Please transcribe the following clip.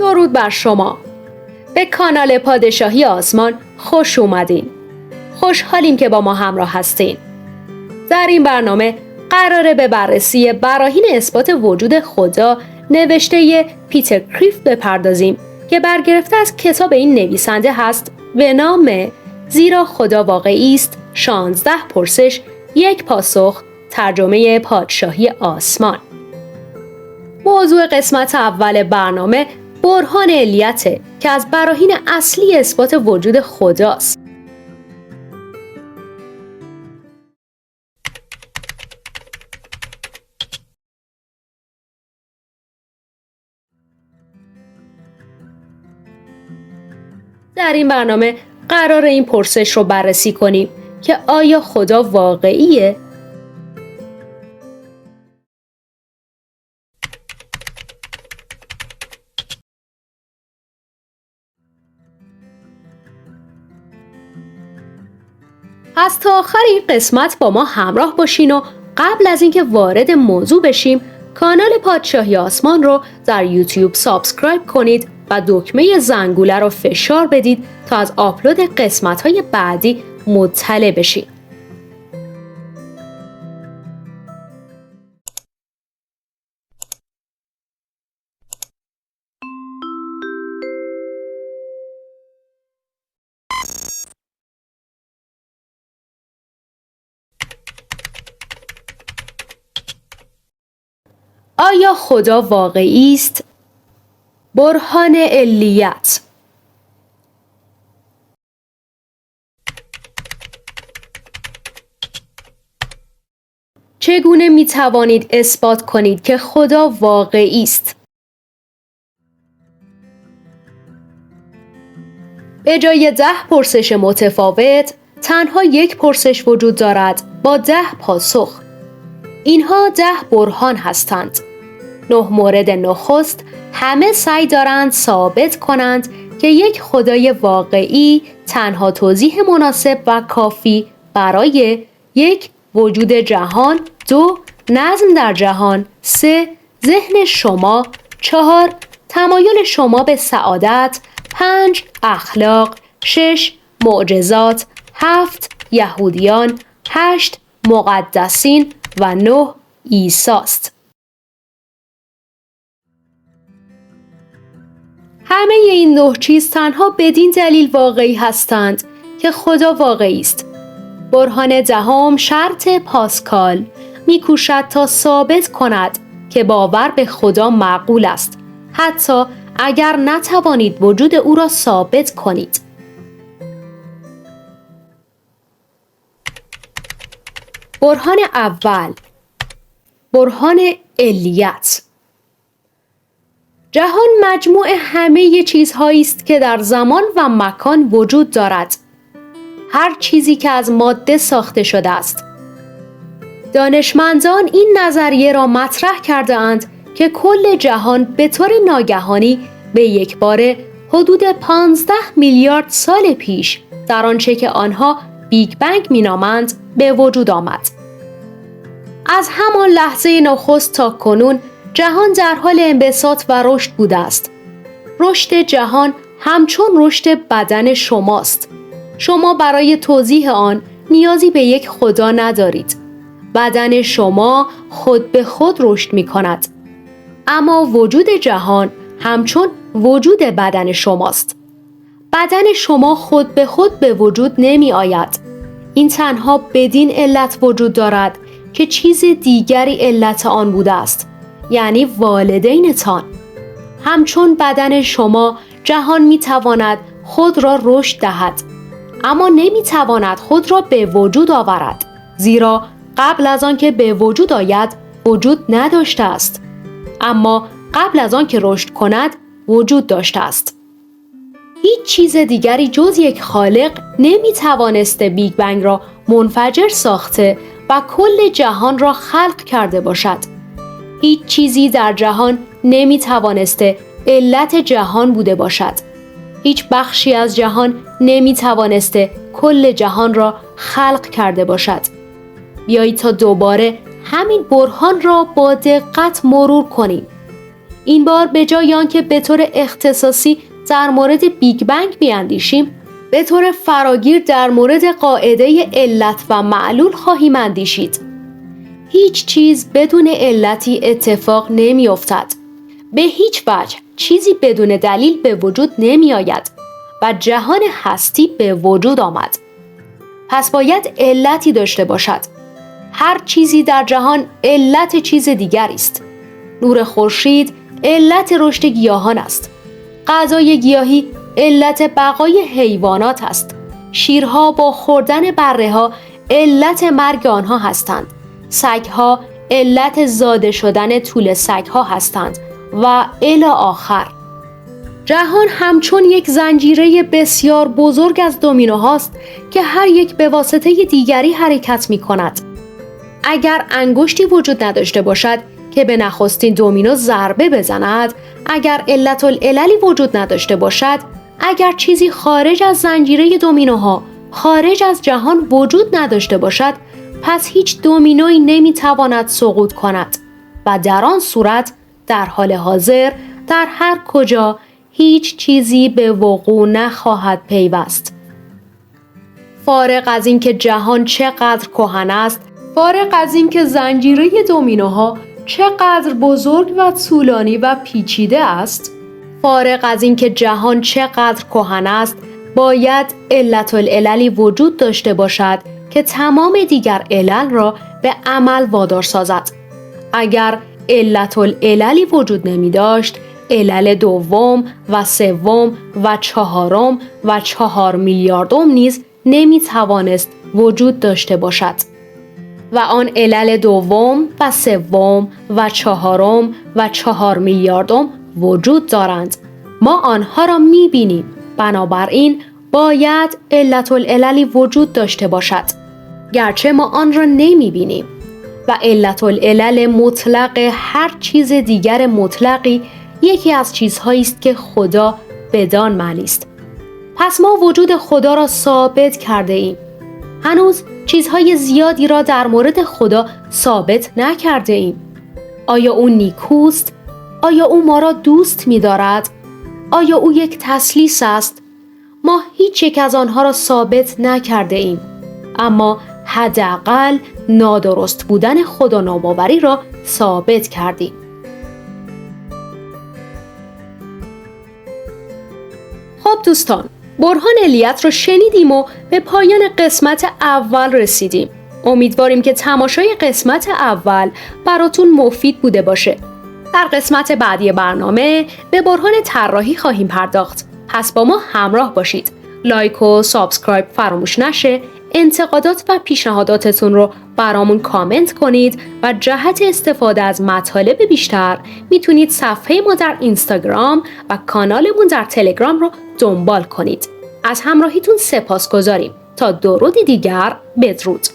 درود بر شما. به کانال پادشاهی آسمان خوش اومدین. خوشحالیم که با ما همراه هستین. در این برنامه قراره به بررسی براهین اثبات وجود خدا نوشته پیتر کریفت بپردازیم که برگرفته از کتاب این نویسنده هست به نام زیرا خدا واقعی است 16 پرسش یک پاسخ، ترجمه پادشاهی آسمان. موضوع قسمت اول برنامه برهان علیته که از براهین اصلی اثبات وجود خداست. در این برنامه قرار این پرسش رو بررسی کنیم که آیا خدا واقعیه؟ پس تا آخر این قسمت با ما همراه باشین و قبل از اینکه وارد موضوع بشیم کانال پادشاهی آسمان رو در یوتیوب سابسکرایب کنید و دکمه زنگوله رو فشار بدید تا از آپلود قسمت‌های بعدی مطلع بشید. آیا خدا واقعی است؟ برهان علیت. چگونه می توانید اثبات کنید که خدا واقعی است؟ به جای 10 پرسش متفاوت، تنها یک پرسش وجود دارد با 10 پاسخ. اینها 10 برهان هستند. 9 مورد نخست همه سعی دارند ثابت کنند که یک خدای واقعی تنها توضیح مناسب و کافی برای 1. وجود جهان، 2. نظم در جهان، 3. ذهن شما، 4. تمایل شما به سعادت، 5. اخلاق، 6. معجزات، 7. یهودیان، 8. مقدسین و 9. عیسی است. همه این 9 چیز تنها بدین دلیل واقعی هستند که خدا واقعی است. برهان دهم شرط پاسکال می‌کوشد تا ثابت کند که باور به خدا معقول است، حتی اگر نتوانید وجود او را ثابت کنید. برهان اول، برهان علیت. جهان مجموع همه چیزهایی است که در زمان و مکان وجود دارد. هر چیزی که از ماده ساخته شده است. دانشمندان این نظریه را مطرح کرده اند که کل جهان به طور ناگهانی به یک باره حدود 15 میلیارد سال پیش در آنچه که آنها بیگ بنگ مینامند به وجود آمد. از همان لحظه نخست تا کنون جهان در حال انبساط و رشد بوده است. رشد جهان همچون رشد بدن شماست. شما برای توضیح آن نیازی به یک خدا ندارید. بدن شما خود به خود رشد می کند. اما وجود جهان همچون وجود بدن شماست. بدن شما خود به خود به وجود نمی آید. این تنها بدین علت وجود دارد که چیز دیگری علت آن بوده است، یعنی والدینتان. همچون بدن شما جهان می تواند خود را رشد دهد، اما نمی تواند خود را به وجود آورد، زیرا قبل از آن که به وجود آید وجود نداشته است، اما قبل از آن که رشد کند وجود داشته است. هیچ چیز دیگری جز یک خالق نمی توانسته بیگ بنگ را منفجر ساخته و کل جهان را خلق کرده باشد. هیچ چیزی در جهان نمی توانسته علت جهان بوده باشد. هیچ بخشی از جهان نمی توانسته کل جهان را خلق کرده باشد. بیایید تا دوباره همین برهان را با دقت مرور کنیم. این بار به جای آنکه به طور اختصاصی در مورد بیگ بنگ بیاندیشیم، به طور فراگیر در مورد قاعده علت و معلول خواهیم اندیشید. هیچ چیز بدون علتی اتفاق نمی افتد. به هیچ وجه چیزی بدون دلیل به وجود نمی آید و جهان هستی به وجود آمد. پس باید علتی داشته باشد. هر چیزی در جهان علت چیز دیگری است. نور خورشید علت رشد گیاهان است. غذای گیاهی علت بقای حیوانات است. شیرها با خوردن بره‌ها علت مرگ آنها هستند. سگ‌ها علت زاده شدن طول سگ‌ها هستند و الی آخر. جهان همچون یک زنجیره بسیار بزرگ از دومینوهاست که هر یک به واسطه دیگری حرکت می کند. اگر انگشتی وجود نداشته باشد که به نخستین دومینو ضربه بزند، اگر علت العللی وجود نداشته باشد، اگر چیزی خارج از زنجیره دومینوها، خارج از جهان وجود نداشته باشد، پس هیچ دومینویی نمیتواند سقوط کند و در آن صورت در حال حاضر در هر کجا هیچ چیزی به وقوع نخواهد پیوست. فارغ از اینکه جهان چقدر کهن است، فارغ از اینکه زنجیره دومینوها چقدر بزرگ و طولانی و پیچیده است، فارغ از اینکه جهان چقدر کهن است، باید علت العللی وجود داشته باشد که تمام دیگر علل را به عمل وادار سازد. اگر علت العللی وجود نمی داشت، علل دوم و سوم و چهارم و 4 میلیاردم نیز نمی توانست وجود داشته باشد. و آن علل دوم و سوم و چهارم و 4 میلیاردم وجود دارند. ما آنها را می بینیم. بنابراین باید علت العللی وجود داشته باشد، گرچه ما آن را نمی بینیم. و علت العلل مطلق هر چیز دیگر مطلقی یکی از چیزهایی است که خدا بدان معنی است. پس ما وجود خدا را ثابت کرده ایم. هنوز چیزهای زیادی را در مورد خدا ثابت نکرده ایم. آیا او نیکوست؟ آیا او ما را دوست می دارد؟ آیا او یک تثلیث است؟ ما هیچ یک از آنها را ثابت نکرده ایم. اما حداقل نادرست بودن خدا ناباوری را ثابت کردیم. خب دوستان، برهان علیت را شنیدیم و به پایان قسمت اول رسیدیم. امیدواریم که تماشای قسمت اول براتون مفید بوده باشه. در قسمت بعدی برنامه به برهان طراحی خواهیم پرداخت. پس با ما همراه باشید. لایک و سابسکرایب فراموش نشه. انتقادات و پیشنهاداتتون رو برامون کامنت کنید و جهت استفاده از مطالب بیشتر میتونید صفحه ما در اینستاگرام و کانالمون در تلگرام رو دنبال کنید. از همراهیتون سپاسگزاریم. تا درودی دیگر، بدرود.